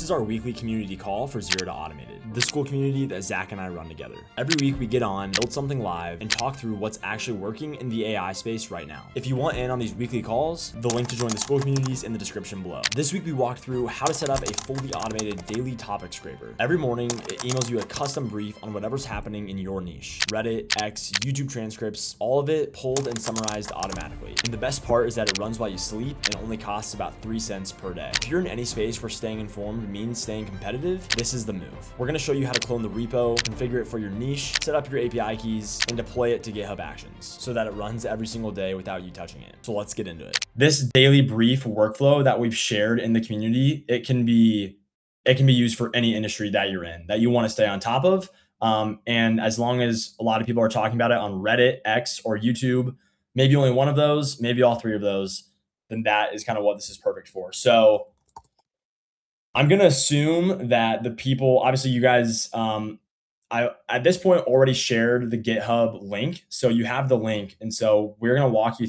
This is our weekly community call for Zero to Automated, the school community that Zach and I run together. Every week we get on, build something live, and talk through what's actually working in the AI space right now. If you want in on these weekly calls, the link to join the school community is in the description below. This week we walked through how to set up a fully automated daily topic scraper. Every morning, it emails you a custom brief on whatever's happening in your niche. Reddit, X, YouTube transcripts, all of it pulled and summarized automatically. And the best part is that it runs while you sleep and only costs about 3 cents per day. If you're in any space where staying informed means staying competitive, this is the move. We're gonna show you how to clone the repo, configure it for your niche, set up your API keys, and deploy it to GitHub Actions so that it runs every single day without you touching it. So let's get into it. This daily brief workflow that we've shared in the community, it can be used for any industry that you're in, that you want to stay on top of. And as long as a lot of people are talking about it on Reddit, X, or YouTube, maybe only one of those, maybe all three of those, then that is kind of what this is perfect for. So I'm going to assume that the people, obviously you guys, I at this point already shared the GitHub link. So you have the link. And so I'm going to walk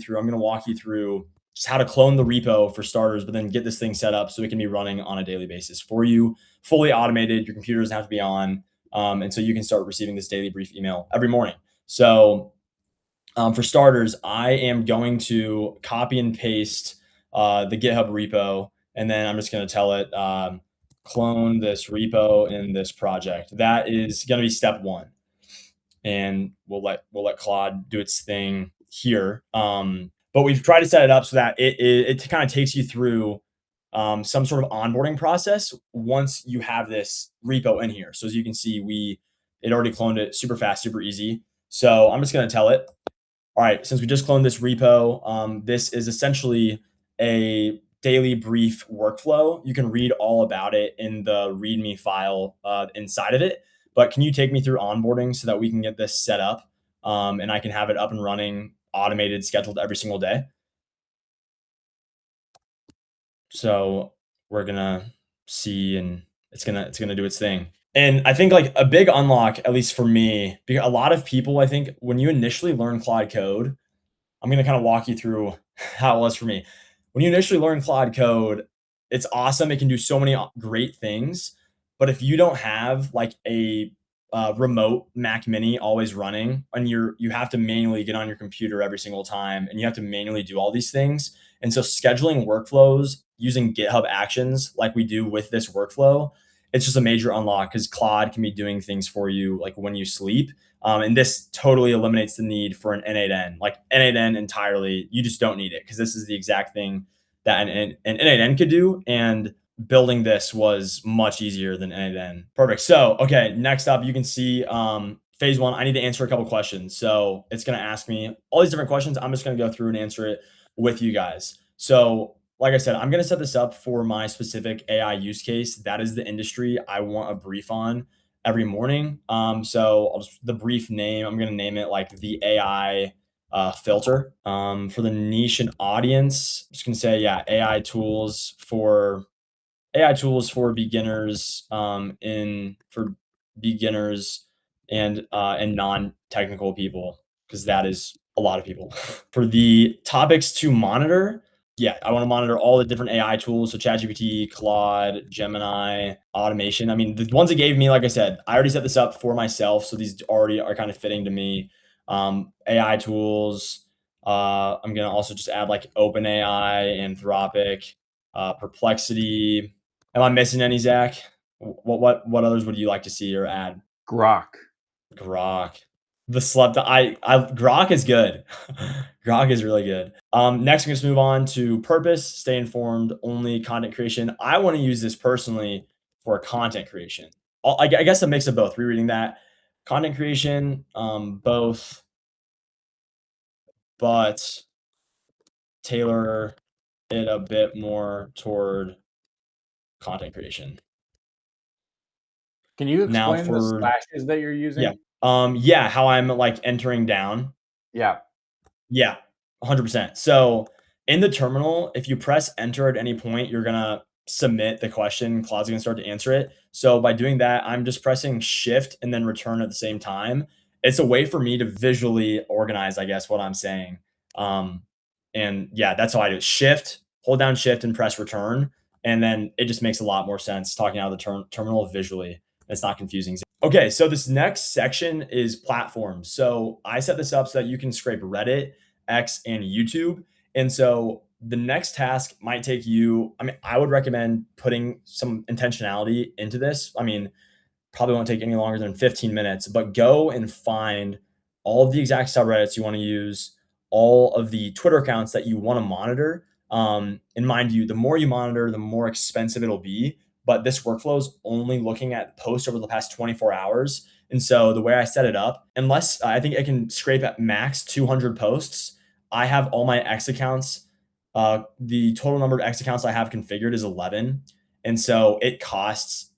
you through just how to clone the repo for starters, but then get this thing set up so it can be running on a daily basis for you, fully automated. Your computer doesn't have to be on. And so you can start receiving this daily brief email every morning. So for starters, I am going to copy and paste the GitHub repo. And then I'm just going to tell it, clone this repo in this project. That is going to be step one. And we'll let Claude do its thing here. But we've tried to set it up so that it kind of takes you through some sort of onboarding process once you have this repo in here. So as you can see, it already cloned it super fast, super easy. So I'm just going to tell it, all right, since we just cloned this repo, this is essentially a daily brief workflow. You can read all about it in the README file inside of it. But can you take me through onboarding so that we can get this set up and I can have it up and running, automated, scheduled every single day? So we're gonna see, and it's gonna do its thing. And I think like a big unlock, at least for me, because a lot of people, I think when you initially learn Claude Code, I'm gonna kind of walk you through how it was for me. When you initially learn Claude Code, it's awesome. It can do so many great things. But if you don't have like a remote Mac Mini always running, and you have to manually get on your computer every single time, and you have to manually do all these things. And so scheduling workflows using GitHub Actions like we do with this workflow, it's just a major unlock because Claude can be doing things for you like when you sleep. And this totally eliminates the need for an N8N. Like N8N entirely, you just don't need it because this is the exact thing that an N8N could do. And building this was much easier than N8N. Perfect. So, okay, next up, you can see phase one, I need to answer a couple questions. So it's going to ask me all these different questions. I'm just going to go through and answer it with you guys. So like I said, I'm going to set this up for my specific AI use case. That is the industry I want a brief on every morning. So the brief name, I'm going to name it like the AI filter. For the niche and audience, I'm just going to say, yeah, AI tools for beginners, for beginners and non-technical people, because that is a lot of people. For the topics to monitor, yeah, I want to monitor all the different AI tools. So ChatGPT, Claude, Gemini, automation. I mean, the ones it gave me, like I said, I already set this up for myself. So these already are kind of fitting to me. AI tools. I'm going to also just add like OpenAI, Anthropic, Perplexity. Am I missing any, Zach? What others would you like to see or add? Grok. Grok is good. Grok is really good. Next, we're going to move on to purpose, stay informed, only content creation. I want to use this personally for content creation. I guess a mix of both. Rereading that, content creation, both, but tailor it a bit more toward content creation. Can you explain the slashes that you're using? Yeah, how I'm like entering down. Yeah, 100%. So in the terminal, if you press enter at any point, you're gonna submit the question. Claude's gonna start to answer it. So by doing that, I'm just pressing shift and then return at the same time. It's a way for me to visually organize, I guess, what I'm saying. And yeah, that's how I do it. Hold down shift and press return. And then it just makes a lot more sense talking out of the terminal visually. It's not confusing. Okay, so this next section is platforms. So I set this up so that you can scrape Reddit, X, and YouTube. And so the next task might take you, I mean, I would recommend putting some intentionality into this. I mean, probably won't take any longer than 15 minutes, but go and find all of the exact subreddits you want to use, all of the Twitter accounts that you want to monitor. And mind you, the more you monitor, the more expensive it'll be. But this workflow is only looking at posts over the past 24 hours. And so the way I set it up, unless I think I can scrape at max 200 posts, I have all my X accounts. The total number of X accounts I have configured is 11. And so it costs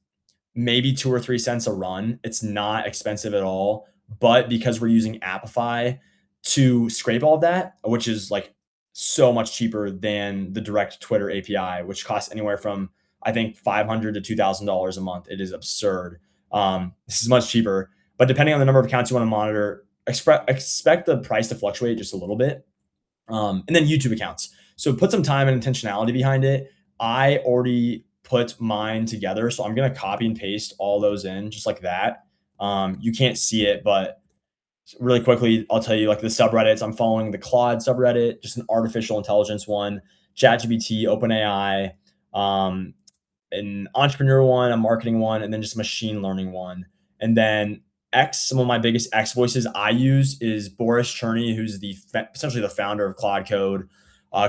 maybe 2 or 3 cents a run. It's not expensive at all. But because we're using Appify to scrape all of that, which is like so much cheaper than the direct Twitter API, which costs anywhere from I think $500 to $2,000 a month. It is absurd. This is much cheaper, but depending on the number of accounts you want to monitor, expect the price to fluctuate just a little bit. And then YouTube accounts. So put some time and intentionality behind it. I already put mine together, so I'm going to copy and paste all those in just like that. You can't see it, but really quickly, I'll tell you like the subreddits. I'm following the Claude subreddit, just an artificial intelligence one, ChatGPT, OpenAI, an entrepreneur one, a marketing one, and then just a machine learning one. And then X, some of my biggest X voices I use is Boris Cherny, who's essentially the founder of Claude Code,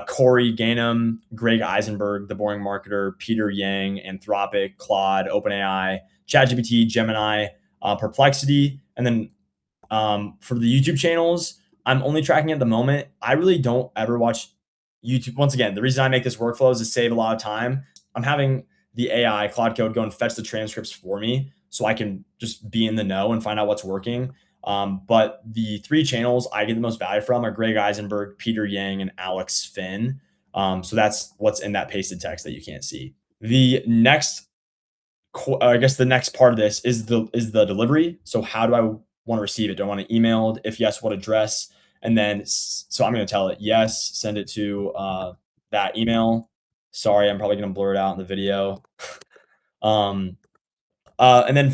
Corey Gainham, Greg Eisenberg, The Boring Marketer, Peter Yang, Anthropic, Claude, OpenAI, ChatGPT, Gemini, Perplexity. And then for the YouTube channels, I'm only tracking at the moment. I really don't ever watch YouTube. Once again, the reason I make this workflow is to save a lot of time. I'm having the AI Claude Code go and fetch the transcripts for me so I can just be in the know and find out what's working. But the 3 channels I get the most value from are Greg Eisenberg, Peter Yang, and Alex Finn. So that's what's in that pasted text that you can't see. The next, I guess the next part of this is the delivery. So how do I want to receive it? Do I want it emailed? If yes, what address? And then, so I'm going to tell it, yes, send it to that email. Sorry, I'm probably going to blur it out in the video. And then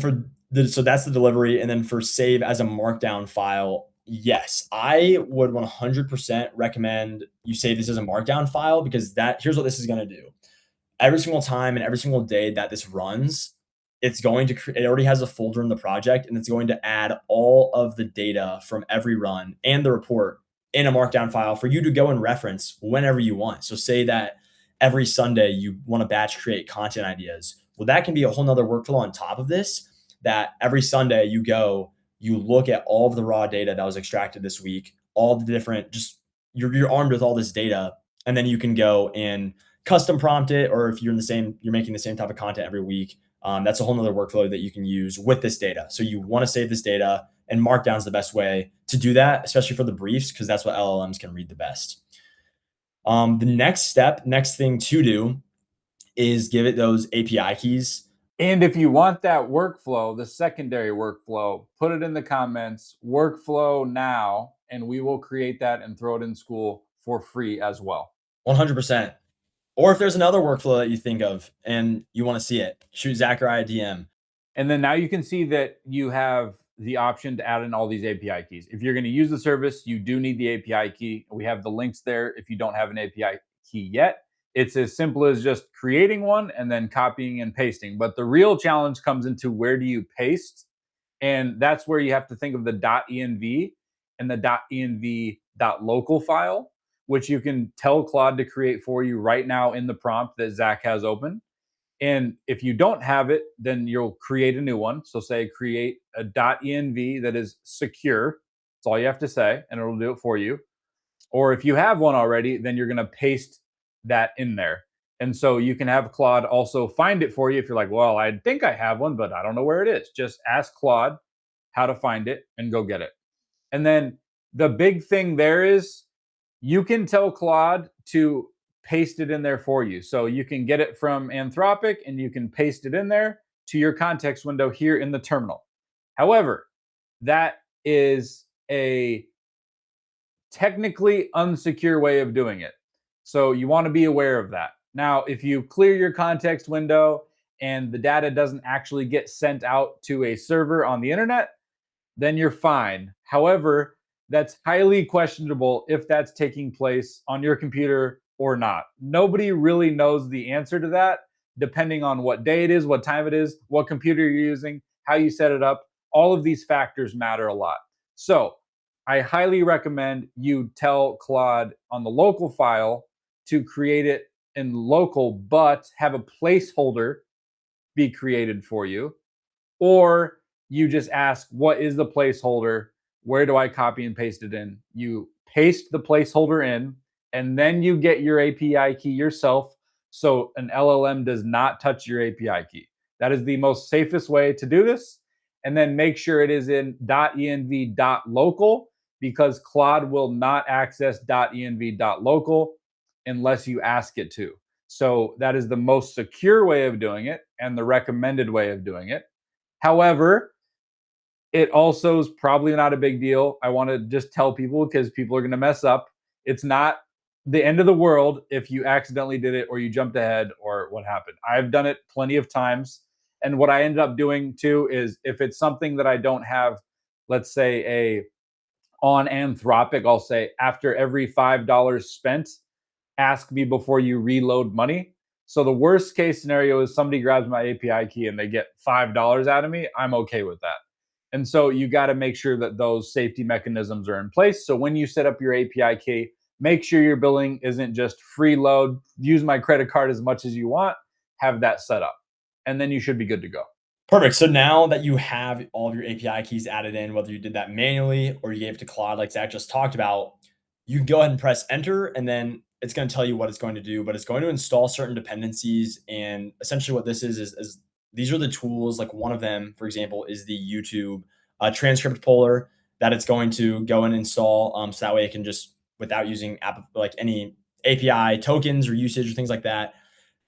so that's the delivery. And then for save as a markdown file, yes, I would 100% recommend you save this as a markdown file because here's what this is going to do. Every single time and every single day that this runs, it's going to it already has a folder in the project and it's going to add all of the data from every run and the report in a markdown file for you to go and reference whenever you want. So say that every Sunday you want to batch create content ideas. Well, that can be a whole nother workflow on top of this, that every Sunday you look at all of the raw data that was extracted this week, all the different, you're armed with all this data, and then you can go and custom prompt it, or if you're making the same type of content every week, that's a whole nother workflow that you can use with this data. So you want to save this data, and Markdown is the best way to do that, especially for the briefs, because that's what LLMs can read the best. The next thing to do is give it those API keys. And if you want that workflow, the secondary workflow, put it in the comments, workflow now, and we will create that and throw it in school for free as well. 100%. Or if there's another workflow that you think of and you want to see it, shoot Zachariah a DM. And then now you can see that you have the option to add in all these API keys. If you're going to use the service, you do need the API key. We have the links there if you don't have an API key yet. It's as simple as just creating one and then copying and pasting. But the real challenge comes into where do you paste? And that's where you have to think of the .env and the .env.local file, which you can tell Claude to create for you right now in the prompt that Zach has open. And if you don't have it, then you'll create a new one. So say create a .env that is secure. That's all you have to say, and it'll do it for you. Or if you have one already, then you're going to paste that in there. And so you can have Claude also find it for you if you're like, well, I think I have one, but I don't know where it is. Just ask Claude how to find it and go get it. And then the big thing there is you can tell Claude to paste it in there for you. So you can get it from Anthropic and you can paste it in there to your context window here in the terminal. However, that is a technically unsecure way of doing it. So you want to be aware of that. Now, if you clear your context window and the data doesn't actually get sent out to a server on the internet, then you're fine. However, that's highly questionable if that's taking place on your computer or not. Nobody really knows the answer to that, depending on what day it is, what time it is, what computer you're using, how you set it up. All of these factors matter a lot. So, I highly recommend you tell Claude on the local file to create it in local, but have a placeholder be created for you, or you just ask, what is the placeholder? Where do I copy and paste it in? You paste the placeholder in, and then you get your API key yourself so an LLM does not touch your API key. That is the most safest way to do this. And then make sure it is in .env.local, because Claude will not access .env.local unless you ask it to. So that is the most secure way of doing it and the recommended way of doing it. However, it also is probably not a big deal. I want to just tell people, because people are going to mess up. It's not the end of the world if you accidentally did it or you jumped ahead or what happened. I've done it plenty of times. And what I ended up doing too is, if it's something that I don't have, let's say a on Anthropic, I'll say after every $5 spent, ask me before you reload money. So the worst case scenario is somebody grabs my API key and they get $5 out of me. I'm okay with that. And so you got to make sure that those safety mechanisms are in place. So when you set up your API key, make sure your billing isn't just freeload, use my credit card as much as you want, have that set up. And then you should be good to go. Perfect. So now that you have all of your API keys added in, whether you did that manually or you gave it to Claude, like Zach just talked about, you can go ahead and press enter, and then it's going to tell you what it's going to do, but it's going to install certain dependencies. And essentially what this is these are the tools. Like one of them, for example, is the YouTube transcript puller that it's going to go and install. So that way it can just, without using like any API tokens or usage or things like that,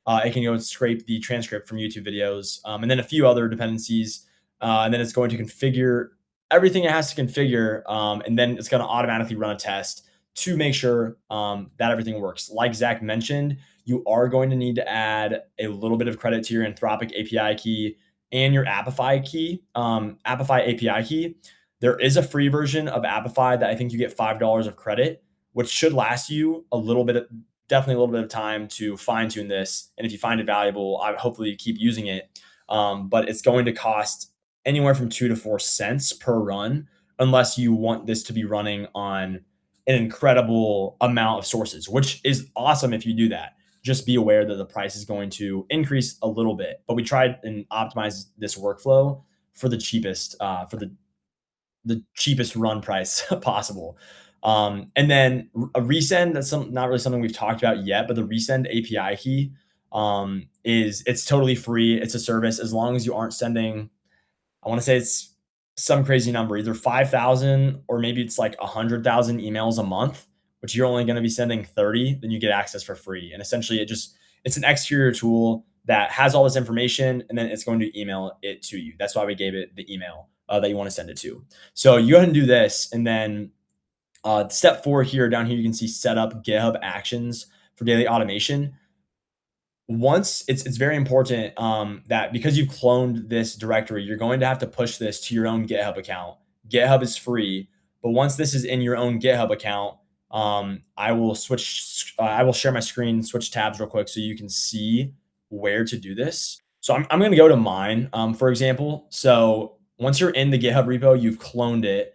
it can go and scrape the transcript from YouTube videos, and then a few other dependencies. And then it's going to configure everything it has to configure. And then it's going to automatically run a test to make sure that everything works. Like Zach mentioned, you are going to need to add a little bit of credit to your Anthropic API key and your Appify key, Appify API key. There is a free version of Appify that I think you get $5 of credit, which should last you a little bit, definitely a little bit of time to fine tune this. And if you find it valuable, hopefully you keep using it. But it's going to cost anywhere from 2 to 4 cents per run, unless you want this to be running on an incredible amount of sources, which is awesome if you do that. Just be aware that the price is going to increase a little bit. But we tried and optimized this workflow for the cheapest, the cheapest run price possible. And then a resend, that's not really something we've talked about yet, but the resend API key it's totally free. It's a service as long as you aren't sending, I want to say it's some crazy number, either 5,000 or maybe it's like 100,000 emails a month, which you're only going to be sending 30, then you get access for free. And essentially it's an exterior tool that has all this information, and then it's going to email it to you. That's why we gave it the email that you want to send it to. So you go ahead and do this. And then step 4 here, down here, you can see set up GitHub Actions for daily automation. Once it's very important that because you've cloned this directory, you're going to have to push this to your own GitHub account. GitHub is free, but once this is in your own GitHub account, I will share my screen, switch tabs real quick so you can see where to do this. So I'm going to go to mine, for example. So once you're in the GitHub repo, you've cloned it,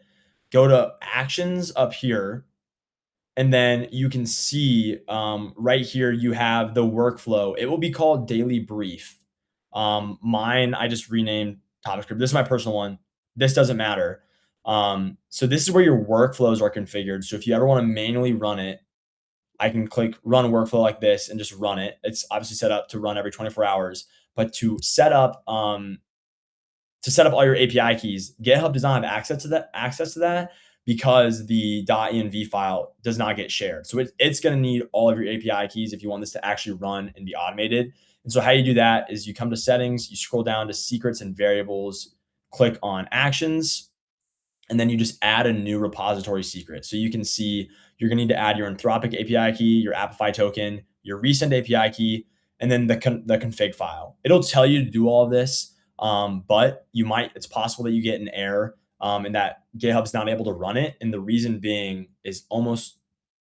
go to Actions up here. And then you can see right here, you have the workflow. It will be called Daily Brief. Mine, I just renamed topic script. This is my personal one. This doesn't matter. So this is where your workflows are configured. So if you ever want to manually run it, I can click run workflow like this and just run it. It's obviously set up to run every 24 hours, but to set up all your API keys, GitHub does not have access to that because the .env file does not get shared. So it's going to need all of your API keys if you want this to actually run and be automated. And so how you do that is you come to settings, you scroll down to secrets and variables, click on actions, and then you just add a new repository secret. So you can see you're going to need to add your Anthropic API key, your Appify token, your recent API key, and then the config file. It'll tell you to do all of this, but it's possible that you get an error and that GitHub's not able to run it. And the reason being is almost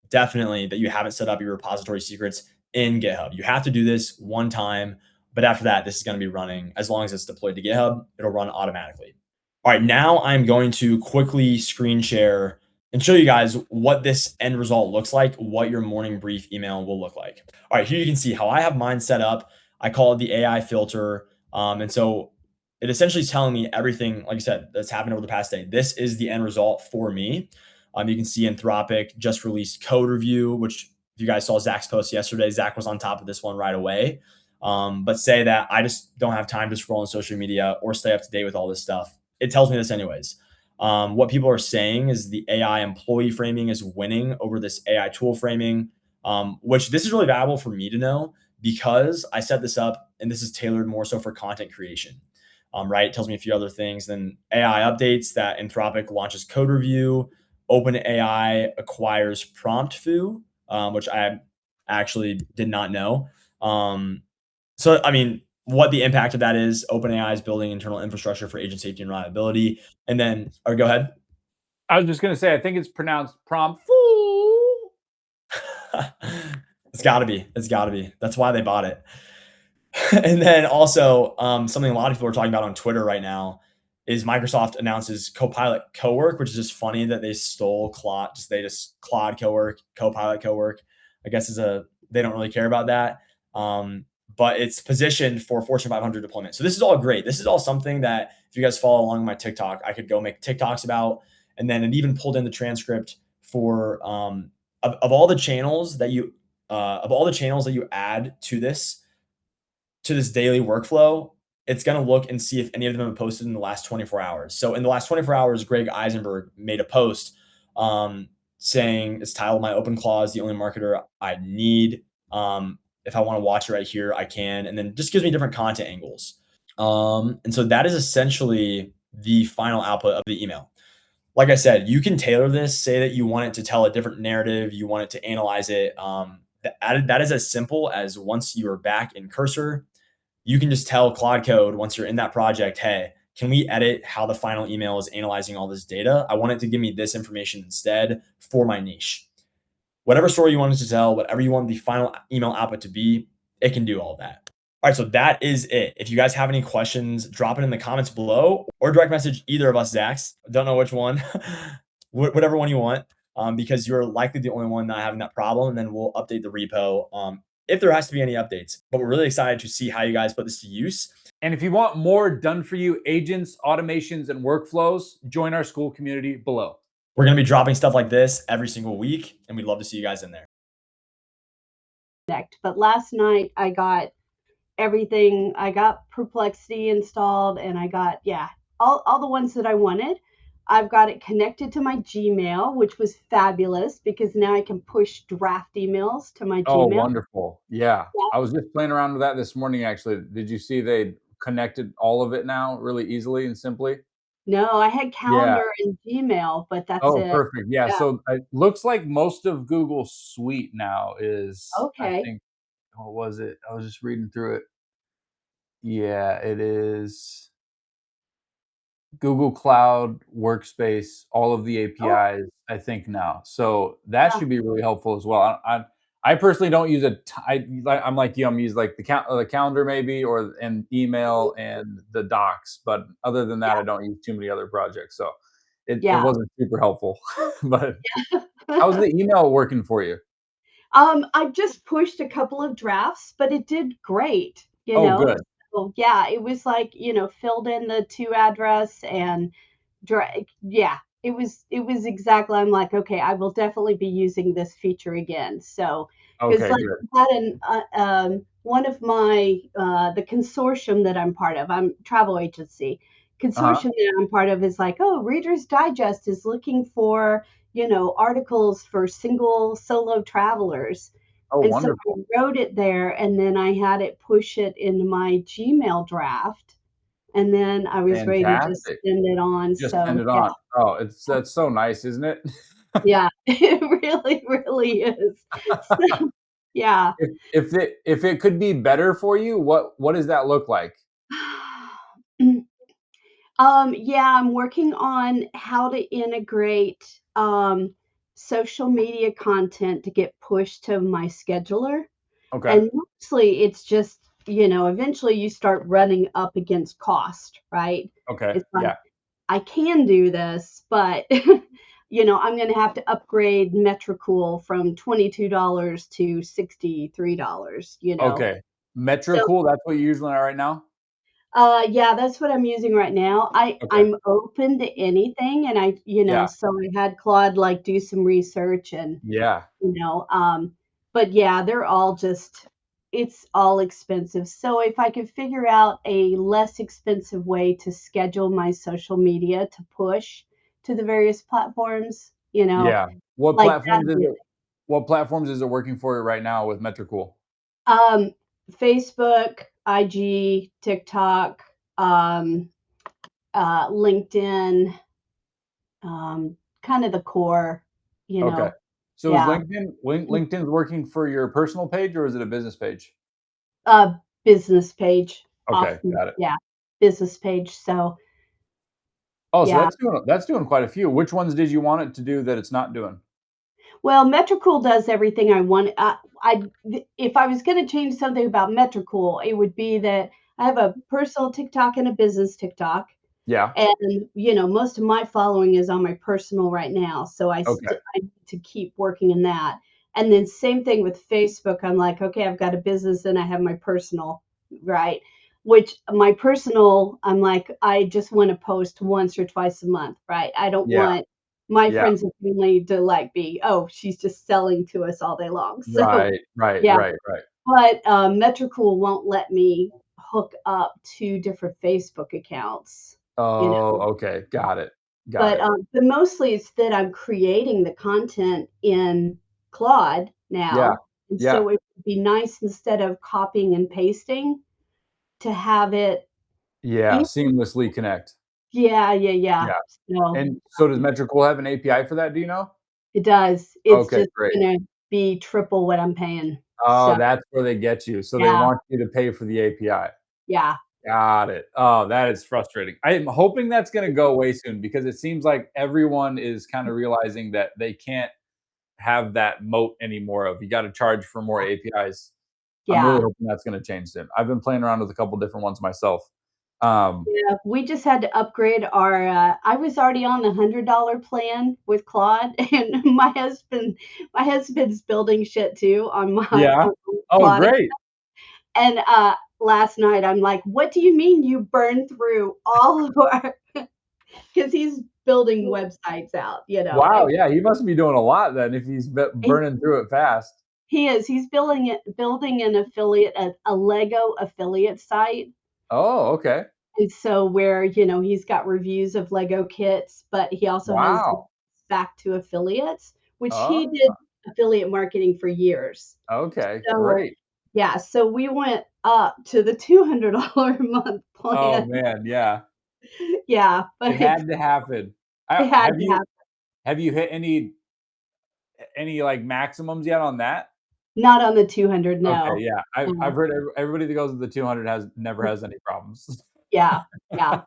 definitely that you haven't set up your repository secrets in GitHub. You have to do this one time, but after that, this is going to be running as long as it's deployed to GitHub, it'll run automatically. All right, now I'm going to quickly screen share and show you guys what this end result looks like, what your morning brief email will look like. All right, here you can see how I have mine set up. I call it the AI filter. And so it essentially is telling me everything, like I said, that's happened over the past day. This is the end result for me. You can see Anthropic just released code review, which if you guys saw Zach's post yesterday, Zach was on top of this one right away. But say that I just don't have time to scroll on social media or stay up to date with all this stuff. It tells me this anyways. What people are saying is the AI employee framing is winning over this AI tool framing, which this is really valuable for me to know because I set this up and this is tailored more so for content creation. Right? It tells me a few other things. Then AI updates that Anthropic launches code review. OpenAI acquires prompt foo, which I actually did not know. So, I mean, what the impact of that is, OpenAI is building internal infrastructure for agent safety and reliability. And then, or go ahead. I was just going to say, I think it's pronounced prompt fool. It's got to be. It's got to be. That's why they bought it. And then also, something a lot of people are talking about on Twitter right now is Microsoft announces Copilot Cowork, which is just funny that they stole Claude. Claude Cowork, Copilot Cowork. I guess they don't really care about that. But it's positioned for Fortune 500 deployment. So this is all great. This is all something that if you guys follow along my TikTok, I could go make TikToks about. And then it even pulled in the transcript for of all the channels that you add to this daily workflow, it's going to look and see if any of them have been posted in the last 24 hours. So in the last 24 hours, Greg Eisenberg made a post saying it's titled "My Open Clause, the only marketer I need." If I want to watch it right here, I can. And then just gives me different content angles. And so that is essentially the final output of the email. Like I said, you can tailor this, say that you want it to tell a different narrative, you want it to analyze it. That is as simple as once you are back in Cursor, you can just tell Claude Code once you're in that project, hey, can we edit how the final email is analyzing all this data? I want it to give me this information instead for my niche. Whatever story you want it to tell, whatever you want the final email output to be, it can do all of that. All right, so that is it. If you guys have any questions, drop it in the comments below or direct message either of us, Zachs. Don't know which one, whatever one you want, because you're likely the only one not having that problem. And then we'll update the repo if there has to be any updates. But we're really excited to see how you guys put this to use. And if you want more done for you agents, automations, and workflows, join our school community below. We're going to be dropping stuff like this every single week, and we'd love to see you guys in there. But last night I got everything. I got Perplexity installed, and I got, all the ones that I wanted. I've got it connected to my Gmail, which was fabulous because now I can push draft emails to my Oh, Gmail. wonderful. Yeah. I was just playing around with that this morning, actually. Did you see they connected all of it now really easily and simply? No, I had Calendar and Gmail, but that's Oh, it. perfect. Yeah. So it looks like most of Google Suite now is, I Okay. think, what was it? I was just reading through it. Yeah, it is Google Cloud Workspace, all of the APIs, I think now. So that should be really helpful as well. I personally don't use I'm like you. I'm use like the calendar maybe and email and the docs, but other than that, I don't use too many other projects. So it wasn't super helpful. But how's the email working for you? I just pushed a couple of drafts, but it did great, Oh, good. So, yeah, it was like, filled in the to address and it was exactly, I'm like, okay, I will definitely be using this feature again. So, because Okay, like good. one of my the consortium that I'm part of, I'm travel agency consortium that I'm part of is like, oh, Reader's Digest is looking for articles for single solo travelers. Oh, And so I wonderful. wrote it there and then I had it push it into my Gmail draft. And then I was ready to just Fantastic. send it on. Just So send it yeah. on. Oh, that's so nice, isn't it? Yeah, it really is. So, yeah. If it could be better for you, what does that look like? Yeah, I'm working on how to integrate social media content to get pushed to my scheduler. Okay. And mostly it's just, eventually you start running up against cost, right? Okay. It's like, Yeah. I can do this, but I'm going to have to upgrade Metricool from $22 to $63. Okay. Metro So Cool, that's what you're using right now? yeah, that's what I'm using right now. Okay. I'm open to anything, and Yeah. so I had Claude like do some research and Yeah. you know, but yeah, it's all expensive. So if I could figure out a less expensive way to schedule my social media to push to the various platforms, Yeah. What like platforms is that. it what platforms is it working for you right now with Metricool? Um, Facebook, IG, TikTok, um, LinkedIn, kind of the core, you Okay. know. So is Yeah. LinkedIn's working for your personal page or is it a business page? Business page Okay, often, got it. yeah, business page. So, Oh, so yeah. that's doing quite a few. Which ones did you want it to do that it's not doing? Well, Metricool does everything I want. If I was going to change something about Metricool, it would be that I have a personal TikTok and a business TikTok. Yeah. And, most of my following is on my personal right now, so Okay. I need to keep working in that. And then same thing with Facebook, I'm like, "Okay, I've got a business and I have my personal," right? Which my personal, I'm like, I just wanna post once or twice a month, right? I don't Yeah. want my Yeah. friends and family to, like, be, "Oh, she's just selling to us all day long." So, Right. Right. yeah, Right. Right. but, Metricool won't let me hook up 2 different Facebook accounts, you Oh, know? okay. Got it. Got But, it. mostly it's that I'm creating the content in Claude Yeah. now, and Yeah. so it would be nice instead of copying and pasting to have it Yeah. ea Seamlessly connect. yeah, yeah, yeah. Yeah. So, And so does Metricool have an API for that? Do you know? it does. It's Okay, just great. gonna be triple what I'm paying. Oh, So, that's where they get you. So they yeah, want you to pay for the API. yeah, Got it. Oh, that is frustrating. I am hoping that's gonna go away soon because it seems like everyone is kinda realizing that they can't have that moat anymore of you gotta charge for more APIs. I'm really yeah. hoping that's gonna change soon. I've been playing around with a couple different ones myself. Um, Yeah, we just had to upgrade our, I was already on the $100 plan with Claude, and my husband's building shit too on my yeah. own Oh, Claude, great. and, last night, I'm like, "What do you mean you burned through all of our" because he's building websites out, Wow, and yeah, he must be doing a lot then if he's he burning through it fast. he's building an affiliate a Lego affiliate site. Oh, okay. And so where, he's got reviews of Lego kits, but he also has Wow. back to affiliates, which he Oh, did affiliate marketing for years. okay, So, great. yeah, so we went up to the $200 a month Oh, plan. man, yeah. Yeah, It but had to happen. it had Have to you happen. have you hit any, like, maximums yet on that? Not on the 200, Okay, no. yeah. I've No. heard everybody that goes to the 200 has never has any problems. Yeah, yeah,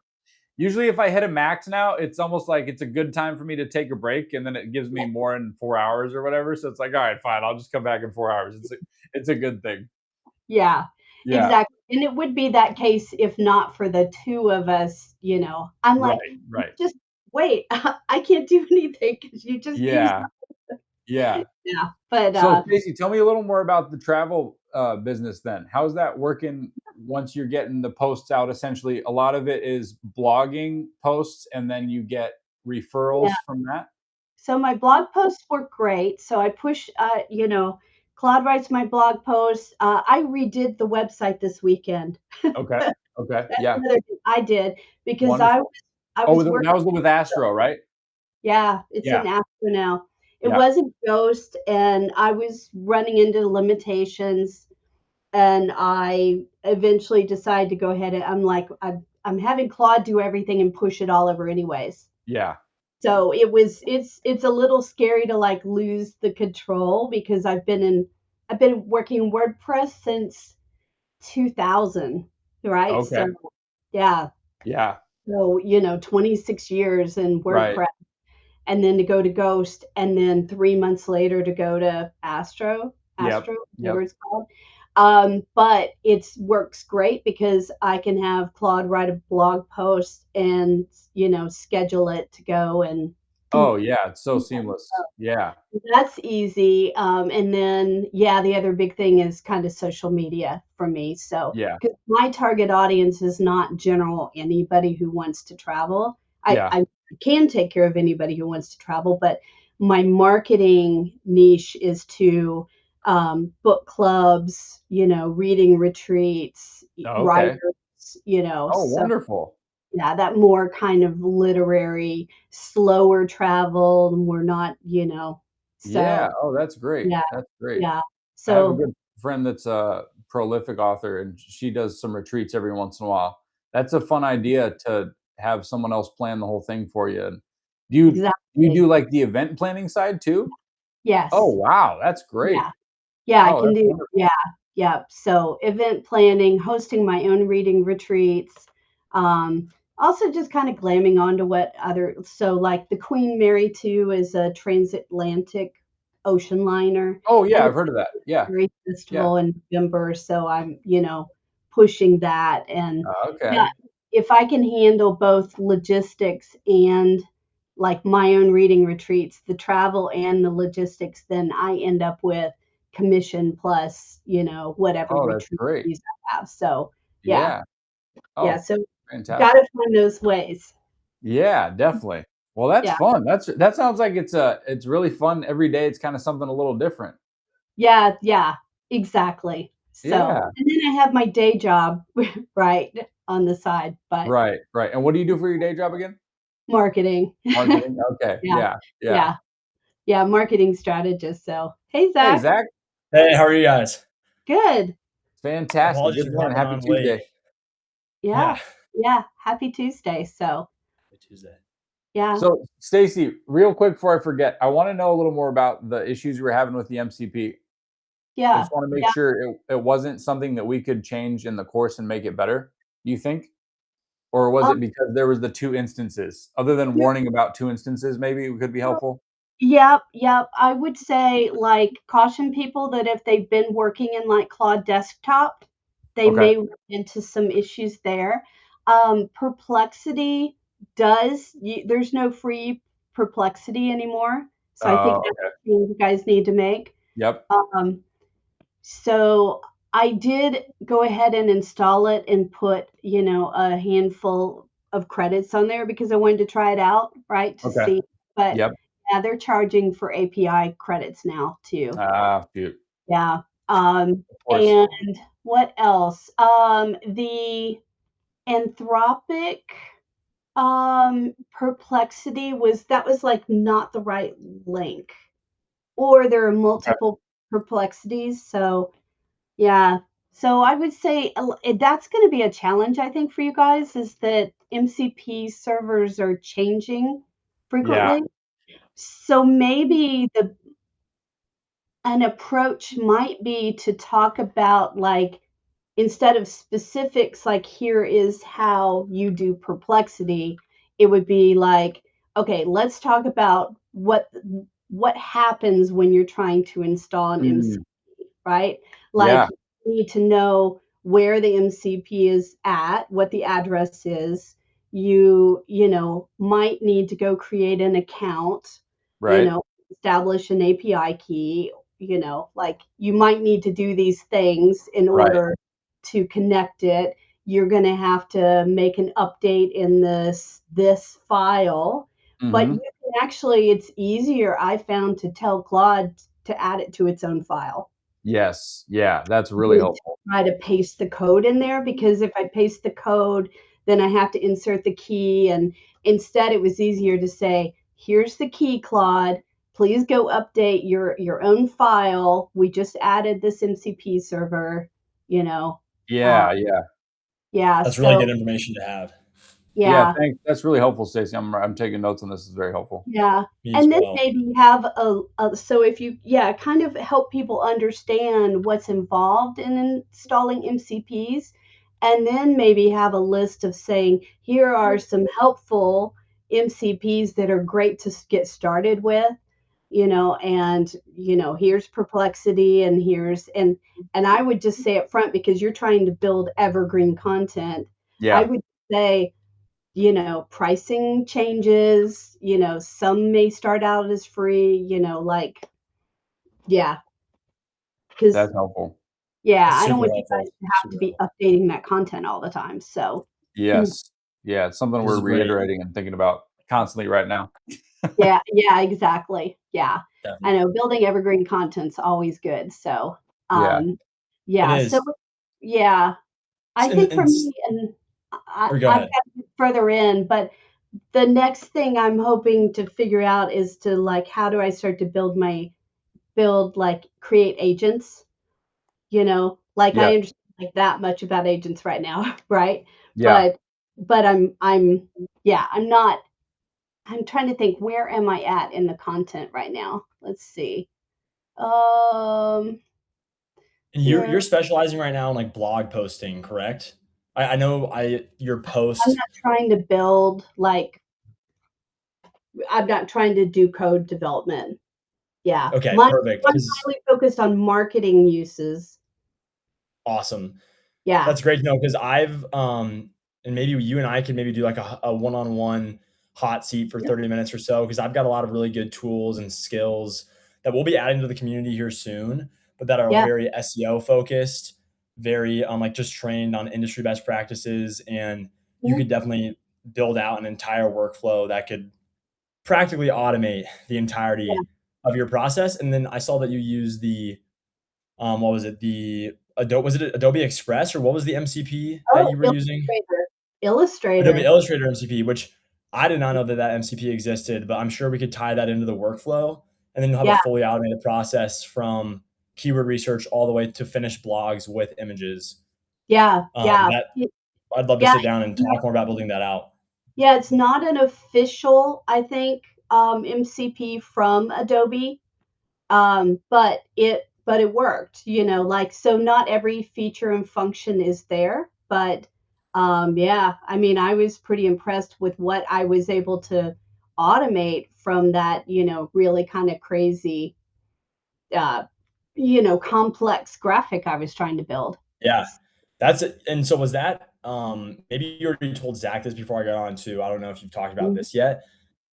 Usually, if I hit a max now, it's almost like it's a good time for me to take a break, and then it gives me more in 4 hours or whatever, so it's like, "Alright, fine, I'll just come back in 4 hours." It's a good thing. yeah, Yeah. exactly, and it would be that case if not for the 2 of us, I'm Right, like, right. "Just wait, I can't do anything because you just used" Yeah, yeah. Yeah, but, So, Stacey, tell me a little more about the travel, business then. How's that working once you're getting the posts out? Essentially, a lot of it is blogging posts, and then you get referrals yeah, from that? so my blog posts work great, so I push, Claude writes my blog posts, I redid the website this weekend. Okay, okay, That's yeah, another thing I did because wonderful. I Oh, was that working was with Astro, right? yeah, it's Yeah, in Astro now. It yeah, wasn't Ghost, and I was running into limitations, and I eventually decided to go ahead and I'm like, I'm having Claude do everything and push it all over anyways. yeah. So it's a little scary to like lose the control because I've been working WordPress since 2000, right? So Okay. yeah, Yeah. so 26 years in Right. WordPress, and then to go to Ghost, and then 3 months later to go to Yep. whatever Yep. it's called. But it works great because I can have Claude write a blog post and schedule it to go and Oh, yeah, it's so seamless. Yeah. that's easy. And then, yeah, the other big thing is kind of social media for me. So, Yeah. because my target audience is not general anybody who wants to travel. Yeah. I can take care of anybody who wants to travel, but my marketing niche is to book clubs, reading retreats, Oh, okay. writers, Oh, so wonderful. yeah, that more kind of literary, slower travel, and we're not, Yeah. so Oh, that's great. yeah, That's great. yeah. I have a So good friend that's a prolific author, and she does some retreats every once in a while. That's a fun idea to have someone else plan the whole thing for you. And do you do, exactly. like, the event planning side too? Oh, Yes. wow, that's great. Yeah. Yeah, I Oh, can that's do wonderful. yeah, yeah. So, event planning, hosting my own reading retreats, um, also just kinda glamming onto what other so, like, the Queen Mary 2 is a transatlantic ocean liner, Oh, and yeah, I've heard of that. Yeah. Great Yeah. festival in November, so I'm, pushing that, and yeah, Okay. if I can handle both logistics and, like, my own reading retreats, the travel and the logistics, then I end up with commission plus, whatever Oh, that's retreat great. fees I have, so, yeah, Yeah. yeah, Oh, so fantastic. gotta find those ways. Yeah, definitely. Well, that's Yeah. fun. That sounds like it's really fun every day. It's kinda something a little different. Yeah, yeah, exactly. So Yeah. and then I have my day job, right, on the side, but Right, right. And what do you do for your day job again? marketing. Marketing? Okay. Yeah, Yeah, yeah. yeah, yeah, marketing strategist, so hey, Hey, Zach. Zach. Hey, how are you guys? Good. Fantastic. Apologies Good for morning. hopping Happy on late. Tuesday. Yeah, Yeah. yeah, happy Tuesday, so, Tuesday. yeah, So, Stacy, real quick before I forget, I wanna know a little more about the issues you were having with the MCP. I yeah, just wanna make yeah, sure it wasn't something that we could change in the course and make it better, do you think? Or was um, it because there was the 2 instances? Other than warning about 2 instances, maybe it could be helpful? yep, yep. I would say, like, caution people that if they've been working in, like, Claude Desktop, they Okay. may run into some issues there. Perplexity there's no free Perplexity anymore, so I think that's Okay. a change you guys need to make. Yep. Um, so I did go ahead and install it and put, a handful of credits on there because I wanted to try it out, right, to Okay. see. But Yep. yeah, they're charging for API credits now too. Ah, shoot. Yeah. Of course. And what else? The Anthropic Perplexity was like not the right link. Or there are Okay. multiple perplexities. So yeah. So I would say that's gonna be a challenge, I think, for you guys is that MCP servers are changing Yeah. frequently. So maybe the an approach might be to talk about, like, instead of specifics, like, "Here is how you do Perplexity," it would be like, "Okay, let's talk about what happens when you're trying to install an Mm. MCP," right? Like, Yeah. you need to know where the MCP is at, what the address is. Might need to go create an account, you Right. know, establish an API key, like you might need to do these things in Right. order to connect it. You're going to have to make an update in this file, but you Mhm. can actually it's easier I found to tell Claude to add it to its own file Yes. Yeah, that's really than to helpful. try to paste the code in there because if I paste the code, then I have to insert the key. And instead, it was easier to say, here's the key, Claude. Please go update your own file. We just added this MCP server, you know. Uh, Yeah, yeah. yeah, That's really good so information to have. Yeah. Thanks. That's really helpful, Stacey. I'm taking notes on this. It's very helpful. Yeah. Me as And then well. maybe have a so if you kind of help people understand what's involved in installing MCPs, and then maybe have a list of saying, here are some helpful MCPs that are great to get started with, and here's Perplexity, and and I would just say up front, because you're trying to build evergreen content, I Yeah, would say, pricing changes, some may start out as free, like, yeah, because, that's helpful. yeah, That's I don't super want you guys helpful. to have to Super be helpful. updating that content all the time. So, mm, Yes. Yeah, it's something This we're is great. reiterating and thinking about constantly right now. yeah, yeah, exactly. Yeah. I Definitely. know building evergreen content's always good. So, Yeah. um, It yeah, so, is. yeah, I And, think for and me, and or go I've ahead. got to get further in, but the next thing I'm hoping to figure out is to, like, how do I start to create agents, like, Yeah. I understand, like, that much about agents right now, right? Yeah. But I'm not. I'm trying to think, where am I at in the content right now? Let's see. Um, And you're there specializing right now in like blog posting, correct? I know I your I'm post. not trying to build, like, I'm not trying to do code development. Yeah. Okay, Mine's perfect. mine's highly focused on marketing uses. Awesome. Yeah. That's great to know because I've and maybe you and I can maybe do like a one-on-one hot seat for Yep. 30 minutes or so because I've got a lot of really good tools and skills that we'll be adding to the community here soon, but that are Yeah. very SEO focused, very like just trained on industry best practices, and you Mhm. could definitely build out an entire workflow that could practically automate the Yeah. entirety of your process. And then I saw that you use the what was it? The Adobe, was it Adobe Express or what was the MCP that Oh, you were using? Illustrator. Adobe Illustrator. Illustrator MCP, which I did not know that that MCP existed, but I'm sure we could tie that into the workflow, and then you'll have a Yeah. fully automated process from keyword research all the way to finished blogs with images. Yeah. Yeah. That I'd love to Yeah. sit down and talk more about building that out. Yeah, it's not an official, I think, MCP from Adobe, but it worked, like, so not every feature and function is there, but yeah, I mean, I was pretty impressed with what I was able to automate from that, really kind of crazy, uh, complex graphic I was trying to build. Yeah, that's it. And so was that maybe you already told Zach this before I got on too. I don't know if you've talked about Mhm. this yet.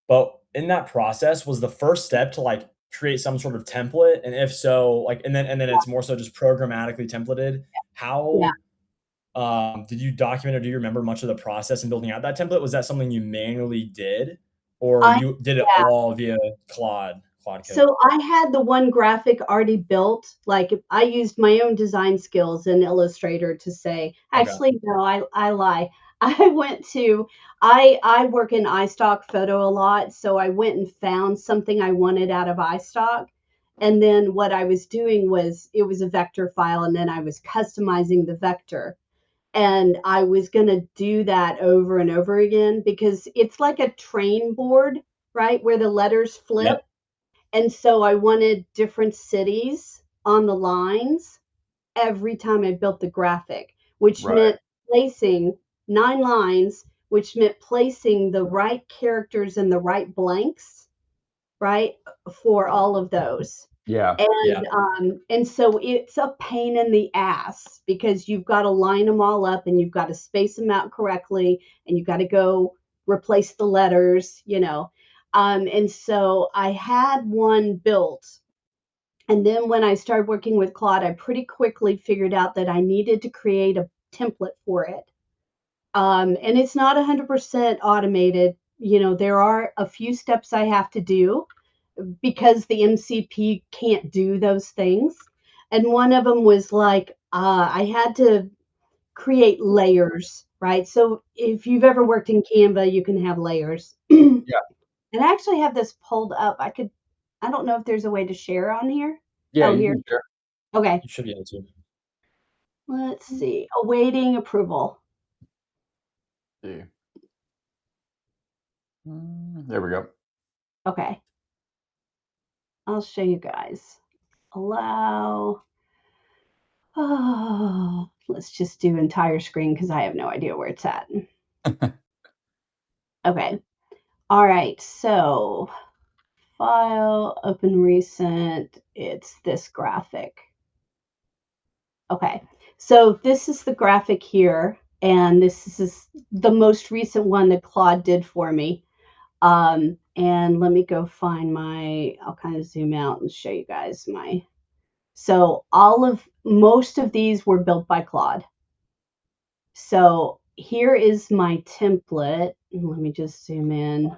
But in that process, was the first step to like create some sort of template? And if so, like, and then it's more so just programmatically templated. Yeah, How did you document or do you remember much of the process in building out that template? Was that something you manually did, or I you did it yeah. all via Claude Code? So I had the one graphic already built. Like, I used my own design skills in Illustrator to say, Okay. actually, no, I lie. I went to I work in iStock photo a lot, so I went and found something I wanted out of iStock. And then what I was doing was, it was a vector file, and then I was customizing the vector. And I was going to do that over and over again, because it's like a train board, right? Where the letters flip, Yep. and so I wanted different cities on the lines every time I built the graphic, which Right. meant placing 9 lines, which meant placing the right characters and the right blanks, right, for all of those. Yeah. Yeah. And so it's a pain in the ass, because you've got to line them all up, and you've got to space them out correctly, and you've got to go replace the letters. And so I had one built, and then when I started working with Claude, I pretty quickly figured out that I needed to create a template for it. And it's not 100% automated. There are a few steps I have to do, because the MCP can't do those things. And one of them was, like, I had to create layers, right? So if you've ever worked in Canva, you can have layers. And Yeah. I actually have this pulled up. I don't know if there's a way to share on here. Yeah, Oh, you here. can share. Okay. You should be able to. Let's see. Awaiting approval. See. There we go. Okay. I'll show you guys. Allow. Oh, let's just do entire screen because I have no idea where it's at. Okay. All right. So file, open recent. It's this graphic. Okay. So this is the graphic here. And this is the most recent one that Claude did for me. And let me go find I'll kind of zoom out and show you guys so most of these were built by Claude. So here is my template. Let me just zoom in.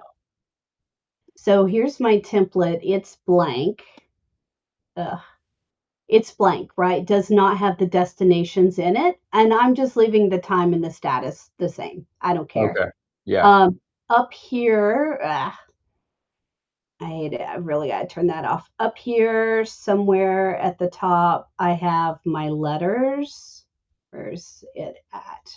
So here's my template. It's blank. It's blank, right? Does not have the destinations in it. And I'm just leaving the time and the status the same. I don't care. Okay. Yeah. Up here, I hate it. I really got to turn that off. Up here, somewhere at the top, I have my letters. Where's it at?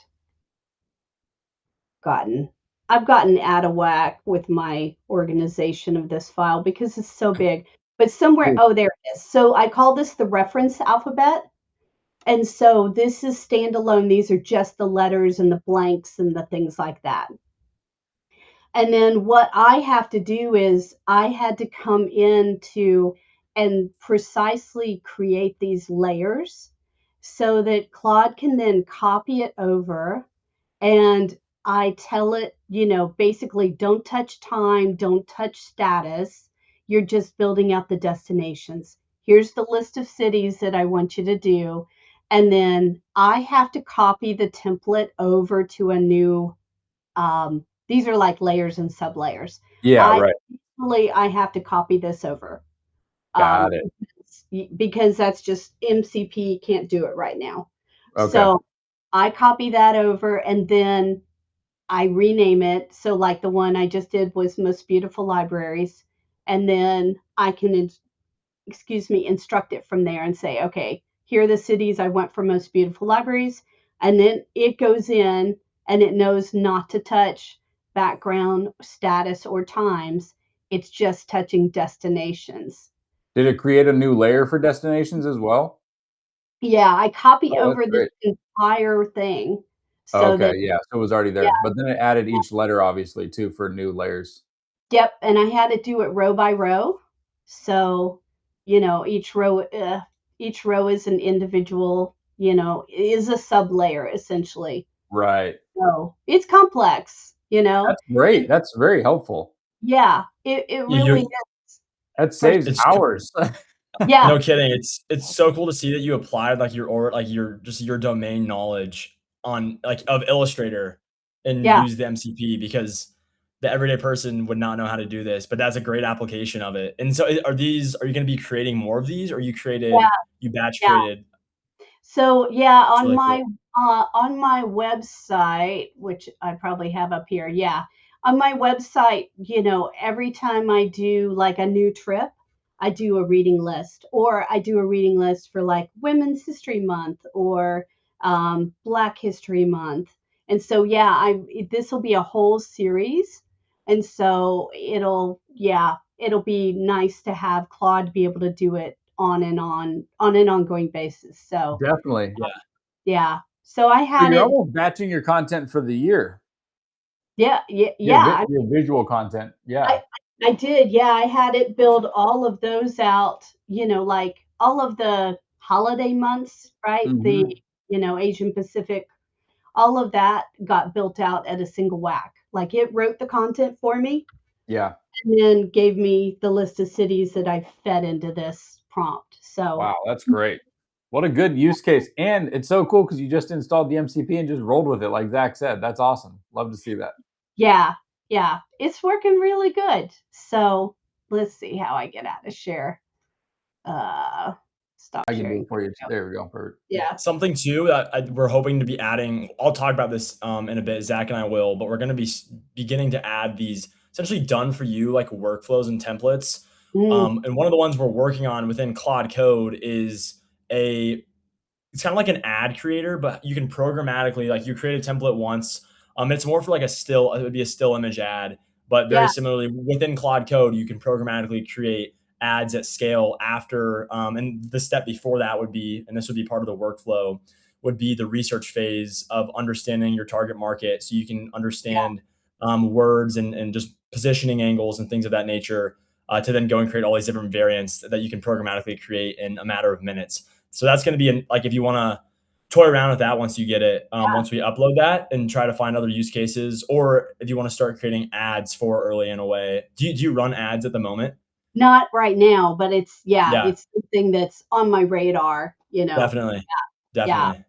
I've gotten out of whack with my organization of this file because it's so big. But somewhere, oh, there it is. So I call this the reference alphabet. And so this is standalone. These are just the letters and the blanks and the things like that. And then what I have to do is I had to come into and precisely create these layers so that Claude can then copy it over and I tell it, basically don't touch time, don't touch status. You're just building out the destinations. Here's the list of cities that I want you to do. And then I have to copy the template over to a new these are like layers and sub layers. Yeah, right. I have to copy this over. Got it. Because that's just MCP can't do it right now. Okay. So I copy that over and then I rename it. So like the one I just did was Most Beautiful Libraries. And then I can, instruct it from there and say, okay, here are the cities I want for Most Beautiful Libraries. And then it goes in and it knows not to touch background, status, or times. It's just touching destinations. Did it create a new layer for destinations as well? Yeah, I copy Oh, that's over this great. entire thing so Okay, that, yeah, so it was already yeah, there, but then it added each letter obviously too for new layers. yep. And I had to do it row by row. So, each row is an individual, is a sub layer essentially. Right. So it's complex, That's great. That's very helpful. yeah, it really You, is. That For, saves it's hours. yeah, no kidding. It's so cool to see that you applied like your domain knowledge on like of Illustrator and yeah, use the MCP because the everyday person would not know how to do this, but that's a great application of it. And so are you going to be creating more of these or yeah, you batch yeah. created? So yeah, It's really cool. on my website, which I probably have up here, yeah, on my website, every time I do like a new trip, I do a reading list, or I do a reading list for like Women's History Month or Black History Month, and so yeah, this will be a whole series, and so it'll be nice to have Claude be able to do it on an ongoing basis. So Definitely. yeah. So I So had you're it. almost batching your content for the year. Yeah, yeah, Your yeah. your visual content. Yeah. I I did. Yeah, I had it build all of those out. Like all of the holiday months, right? Mhm. Asian Pacific. All of that got built out at a single whack. Like it wrote the content for me Yeah. and then gave me the list of cities that I fed into this prompt. So Wow, that's great. What a good use case. And it's so cool because you just installed the MCP and just rolled with it, like Zach said. That's awesome. Love to see that. yeah, yeah, it's working really good. So let's see how I get out of share. Uh, Stop I can do sharing. it for you. There we go. Perfect. Yeah. Something too that we're hoping to be adding. I'll talk about this in a bit. Zach and I will, but we're going to be beginning to add these essentially done for you like workflows and templates. Mm, And one of the ones we're working on within Claude Code is it's kind of like an ad creator, but you can programmatically like you create a template once. It's more for like a still. It would be a still image ad, But very Yeah. similarly, within Claude Code, you can programmatically create ads at scale after, and the step before that would be, and this would be part of the workflow, would be the research phase of understanding your target market, so you can understand words and just positioning angles and things of that nature, to then go and create all these different variants that you can programmatically create in a matter of minutes. So that's going to be like, if you want to toy around with that once you get it, once we upload that, and try to find other use cases, or if you want to start creating ads for early in a way. Do you run ads at the moment? Not right now, but Yeah, it's something that's on my radar, you know. definitely, Yeah. definitely.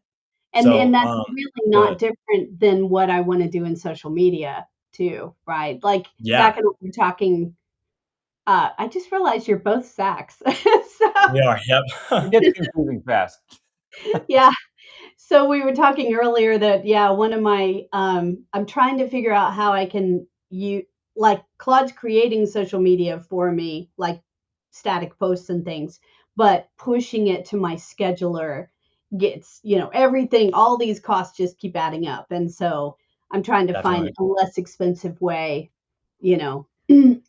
And So, that's really not good. different than what I wanna do in social media too, right? Like, Yeah, Zach and I were talking, I just realized you're both Zachs. we are. It Yep. gets confusing fast. Yeah. So we were talking earlier that yeah, one of my I'm trying to figure out how I can you like Claude's creating social media for me, like static posts and things, but pushing it to my scheduler gets, everything, all these costs just keep adding up. And so I'm trying to find Definitely. a less expensive way, you know.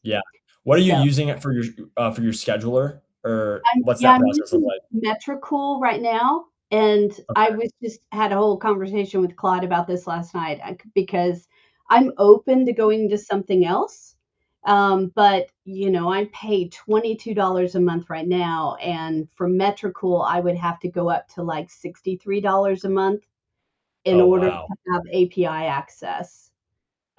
Yeah. What are you So using it for your scheduler, or what's yeah, that I'm process look using like? Metricool right now, and I Okay, was just had a whole conversation with Claude about this last night, because I'm open to going to something else, but, I pay $22 a month right now, and for Metricool, I would have to go up to, like, $63 a month in oh, order wow. to have API access,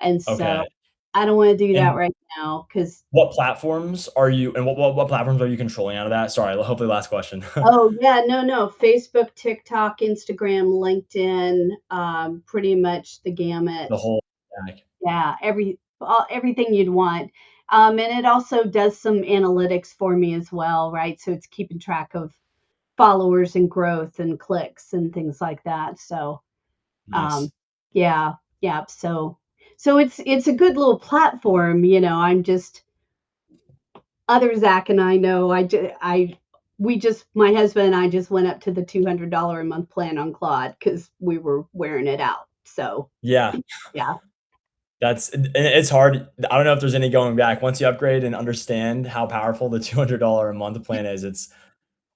and so Okay. I don't wanna do that And right now because. what platforms are you, and what platforms are you controlling out of that? Sorry, hopefully last question. Oh, yeah, no, no, Facebook, TikTok, Instagram, LinkedIn, pretty much the The gamut. whole stack. Yeah, everything you'd want. And it also does some analytics for me as well, right? So it's keeping track of followers and growth and clicks and things like that. So, um, Nice. yeah, yeah. So it's a good little platform, I'm just other Zach and I know I we just my husband and I just went up to the $200 a month plan on Claude because we were wearing it out. So Yeah. yeah, And it's hard. I don't know if there's any going back. Once you upgrade and understand how powerful the $200 a month plan is,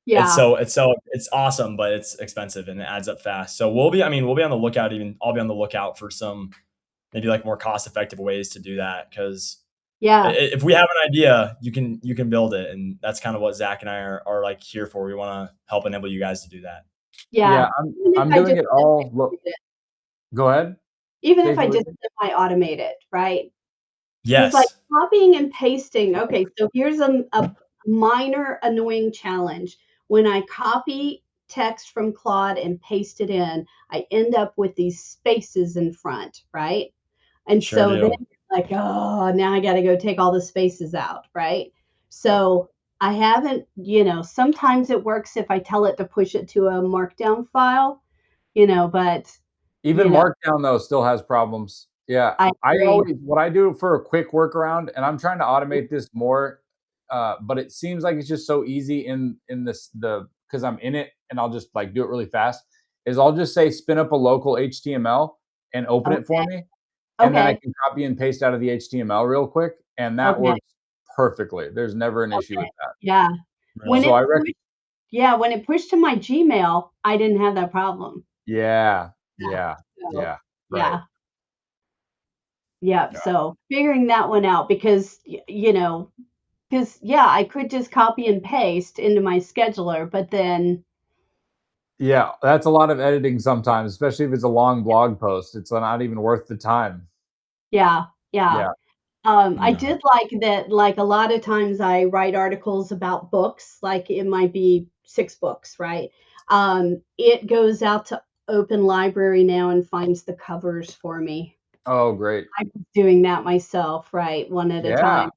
yeah, it's awesome, but it's expensive and it adds up fast. So we'll be on the lookout. Even I'll be on the lookout for some maybe like more cost effective ways to do that, because yeah, if we have an idea, you can build it, and that's kind of what Zach and I are like here for. We want to help enable you guys to do that. yeah. Yeah, I'm Even if I'm I doing just it all. semi-automate it, Go ahead. even if Stacey, I what just you semi-automate it, right? Because like Yes, copying and pasting. Okay, so here's a minor annoying challenge. When I copy text from Claude and paste it in, I end up with these spaces in front, right? And sure so then do. like, oh, now I got to go take all the spaces out, right? So I haven't, sometimes it works if I tell it to push it to a markdown file, but, Even you know, Markdown though still has problems. Yeah, I I agree. always what I do for a quick workaround, and I'm trying to automate this more, but it seems like it's just so easy in this the because I'm in it and I'll just like do it really fast. Is I'll just say spin up a local HTML and open it for Okay. me, and then I Okay. can copy and paste out of the HTML real quick, and that Okay. works perfectly. There's never an issue with Okay. that. Yeah. When Really. So it I rec pushed, yeah, when it pushed to my Gmail, I didn't have that problem. Yeah, Yeah. yeah, So, yeah, right. yeah. Yeah. Yeah. So figuring that one out because, because yeah, I could just copy and paste into my scheduler, but then Yeah, that's a lot of editing sometimes, especially if it's a long blog post. It's not even worth the time. yeah, yeah. Yeah. I No. did like that, like a lot of times I write articles about books, like it might be 6 books, right? It goes out to Open Library now and finds the covers for me. Oh, great. I was doing that myself, right? One at a Yeah. time.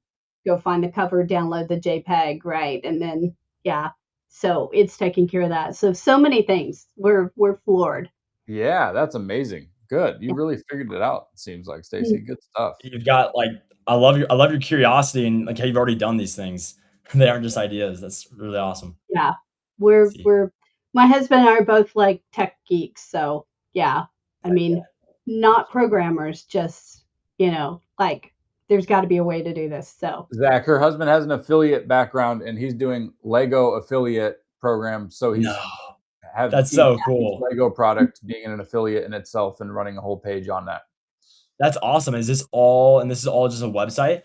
Go find the cover, download the JPEG, right? And then yeah. So it's taking care of that. So many things. We're floored. Yeah, that's amazing. Good. You Yeah. really figured it out, it seems like, Mm, Stacy. Good stuff. You've got like, I love your curiosity, and like how you've already done these things. They aren't just ideas. That's really awesome. yeah. We're See. we're my husband and I are both like tech geeks, so yeah. I mean, not programmers, just, like there's got to be a way to do this. So Zach, her husband has an affiliate background, and he's doing Lego affiliate programs. So he's No, have that's each so cool. Lego product being an affiliate in itself and running a whole page on that. That's awesome. Is this all, and this is all just a website?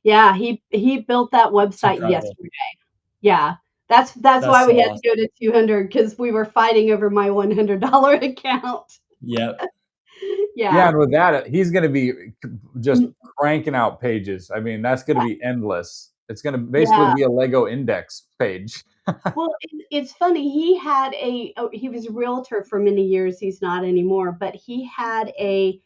yeah, he built that It's website incredible. yesterday. Yeah. That's why That's so we had to awesome. go to 200 because we were fighting over my $100 account. Yep. Yeah, Yeah. and with that, he's going to be just Mm, cranking out pages. I mean, that's going to be endless. It's going to basically yeah. be a Lego index page. Well, it's funny. He was a realtor for many years. He's not anymore, but he had an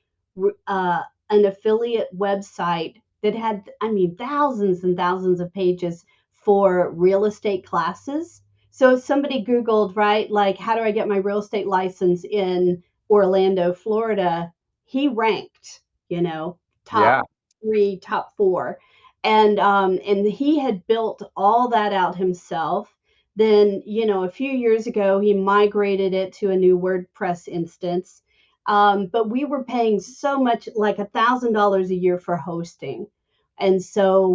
affiliate website that had, I mean, thousands and thousands of pages for real estate classes. So if somebody Googled, right, like, how do I get my real estate license in Orlando, Florida? He ranked, you know, Yeah, top 3, top 4. And he had built all that out himself. Then, a few years ago, he migrated it to a new WordPress instance. But we were paying so much, like $1,000 a year for hosting. And so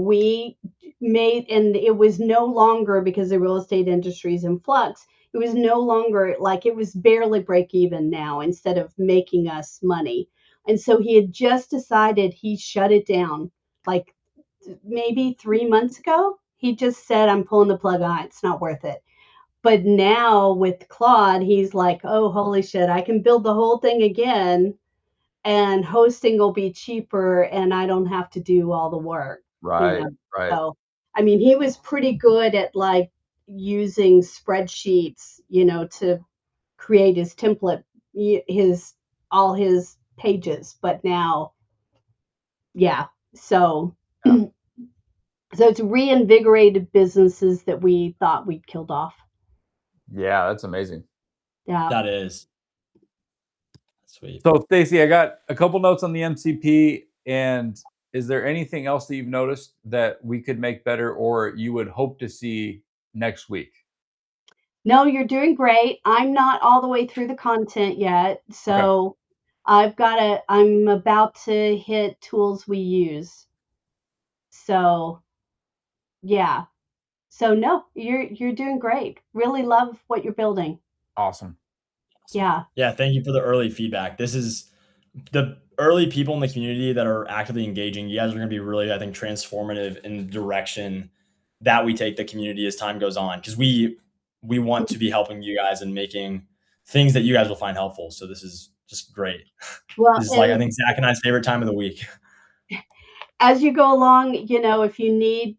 and it was no longer, because the real estate industry is in flux, it was no longer, like, it was barely break even now instead of making us money. And so he had just decided he shut it down, like maybe 3 months ago. He just said, I'm pulling the plug on it. It's not worth it. But now with Claude, he's like, oh, holy shit, I can build the whole thing again and hosting will be cheaper and I don't have to do all the work, you right, know. right. So, I mean, he was pretty good at like using spreadsheets, to create his template, all his pages. But now, yeah. So, Yeah. so it's reinvigorated businesses that we thought we'd killed off. Yeah, that's amazing. Yeah. That is sweet. So, Stacy, I got a couple notes on the MCP. And is there anything else that you've noticed that we could make better or you would hope to see next week? No, you're doing great. I'm not all the way through the content yet. Okay, So I'm about to hit tools we use. So yeah. So no, you're doing great. Really love what you're building. awesome. Awesome. Yeah. Yeah, thank you for the early feedback. This is the early people in the community that are actively engaging. You guys are going to be really, I think, transformative in the direction that we take the community as time goes on, because we want to be helping you guys and making things that you guys will find helpful. So this is just great. Well, This is like, I and think, Zach and I's favorite time of the week. as you go along, if you need,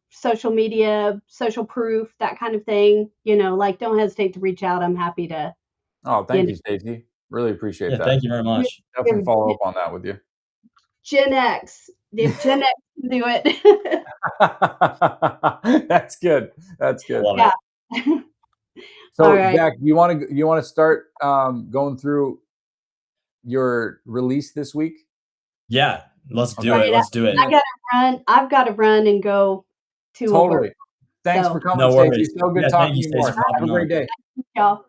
social media, social proof, that kind of thing, like, don't hesitate to reach out. I'm happy to, Oh, you thank know, you, Stacy. Really appreciate Yeah, that. thank you very you're, much. Definitely you're follow up on that with you. Gen X. If Gen X can do it. That's good. That's I good. love Yeah. it. All So, right. Zach, you want to start going through your release this week? Yeah, let's do Okay. it. Right. Let's do it. I gotta run. I've got to run and go to a work. Totally. Thanks for So, coming, No Stacy. worries. So good Yeah, thank talking you, to you Stacey, more. for Have a hopping great on. day. y'all.